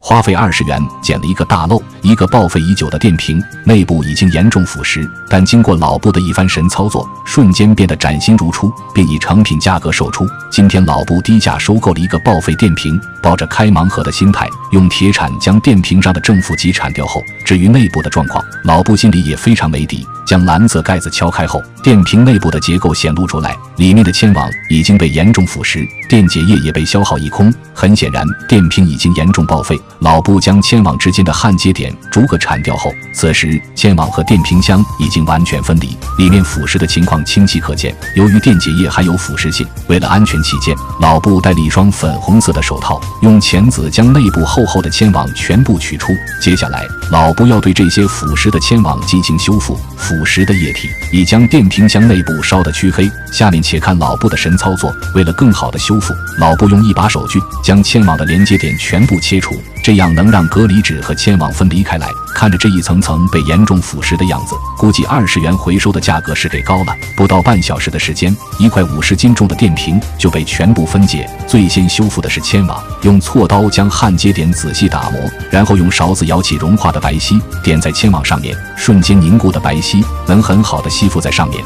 花费20元捡了一个大漏，一个报废已久的电瓶，内部已经严重腐蚀，但经过老布的一番神操作，瞬间变得崭新如初，并以成品价格售出。今天老布低价收购了一个报废电瓶，抱着开盲盒的心态，用铁铲将电瓶上的正负极铲掉后，至于内部的状况，老布心里也非常没底。将蓝色盖子敲开后，电瓶内部的结构显露出来，里面的铅网已经被严重腐蚀，电解液也被消耗一空。很显然，电瓶已经严重报废。老布将铅网之间的焊接点逐个铲掉后，此时铅网和电瓶箱已经完全分离，里面腐蚀的情况清晰可见。由于电解液含有腐蚀性，为了安全起见，老布戴了一双粉红色的手套，用钳子将内部厚厚的铅网全部取出。接下来，老布要对这些腐蚀的铅网进行修复。腐蚀的液体已将电瓶箱内部烧得黢黑。下面且看老布的神操作。为了更好的修复，老布用一把手锯将铅网的连接点全部切除，这样能让隔离纸和铅网分离开来。看着这一层层被严重腐蚀的样子，估计20元回收的价格是给高了。不到半小时的时间，一块50斤重的电瓶就被全部分解。最先修复的是铅网，用锉刀将焊接点仔细打磨，然后用勺子舀起融化的白烯点在铅网上面，瞬间凝固的白烯能很好的吸附在上面。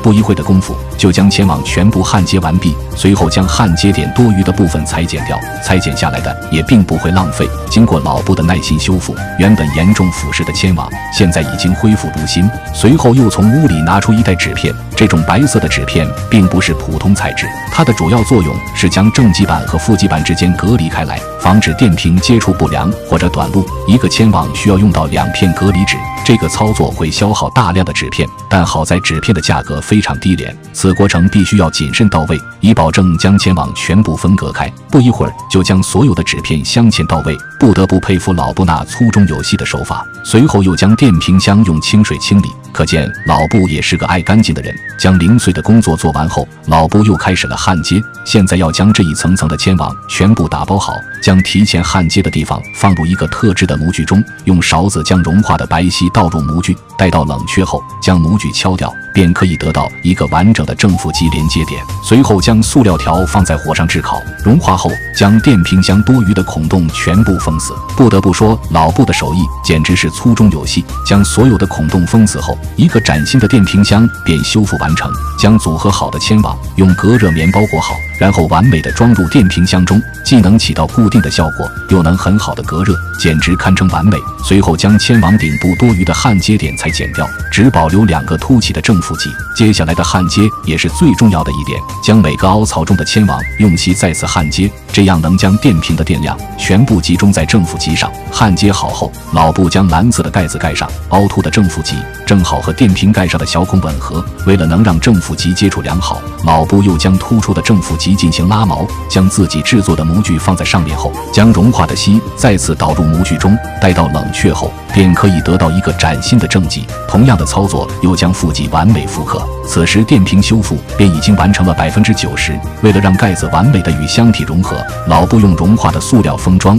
不一会的功夫，就将铅网全部焊接完毕，随后将焊接点多余的部分裁剪掉，裁剪下来的也并不会浪费。经过老布的耐心修复，原本严重腐蚀的铅网现在已经恢复如新。随后又从屋里拿出一袋纸片，这种白色的纸片并不是普通材质，它的主要作用是将正极板和负极板之间隔离开来，防止电瓶接触不良或者短路。一个铅网需要用到2片隔离纸，这个操作会消耗大量的纸片，但好在纸片的价格非常低廉，此过程必须要谨慎到位，以保证将铅网全部分隔开。不一会儿就将所有的纸片镶嵌到位，不得不佩服老布那粗中有细的手法。随后又将电瓶箱用清水清理，可见老布也是个爱干净的人。将零碎的工作做完后，老布又开始了焊接。现在要将这一层层的铅网全部打包好，将提前焊接的地方放入一个特制的模具中，用勺子将融化的白烯倒入模具，待到冷却后将模具敲掉，便可以得到一个完整的正负极连接点。随后将塑料条放在火上炙烤，融化后将电瓶箱多余的孔洞全部封死。不得不说，老布的手艺简直是粗中有细。将所有的孔洞封死后，一个崭新的电瓶箱便修复完成。将组合好的铅网用隔热棉包裹好，然后完美的装入电瓶箱中，既能起到固定的效果，又能很好的隔热，简直堪称完美。随后将铅网顶部多余的焊接点裁剪掉，只保留2个凸起的正负极。接下来的焊接也是最重要的一点，将每个凹槽中的铅网用锡再次焊接，这样能将电瓶的电量全部集中在正负极上。焊接好后，老布将蓝色的盖子盖上，凹凸的正负极正好和电瓶盖上的小孔吻合。为了能让正负极接触良好，老布又将突出的正负极进行拉毛，将自己制作的模具放在上面后，将融化的锡再次导入模具中，待到冷却后便可以得到一个崭新的正极。同样的操作又将负极完美复刻。此时电瓶修复便已经完成了90%。为了让盖子完美的与箱体融合，老布用融化的塑料封装。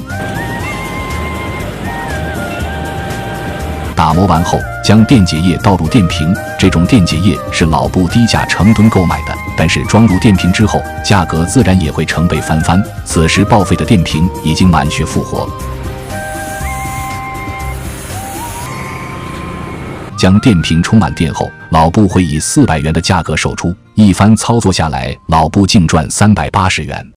打磨完后，将电解液倒入电瓶，这种电解液是老布低价成吨购买的，但是装入电瓶之后，价格自然也会成倍翻番。此时报废的电瓶已经满血复活。将电瓶充满电后，老布会以400元的价格售出。一番操作下来，老布净赚380元。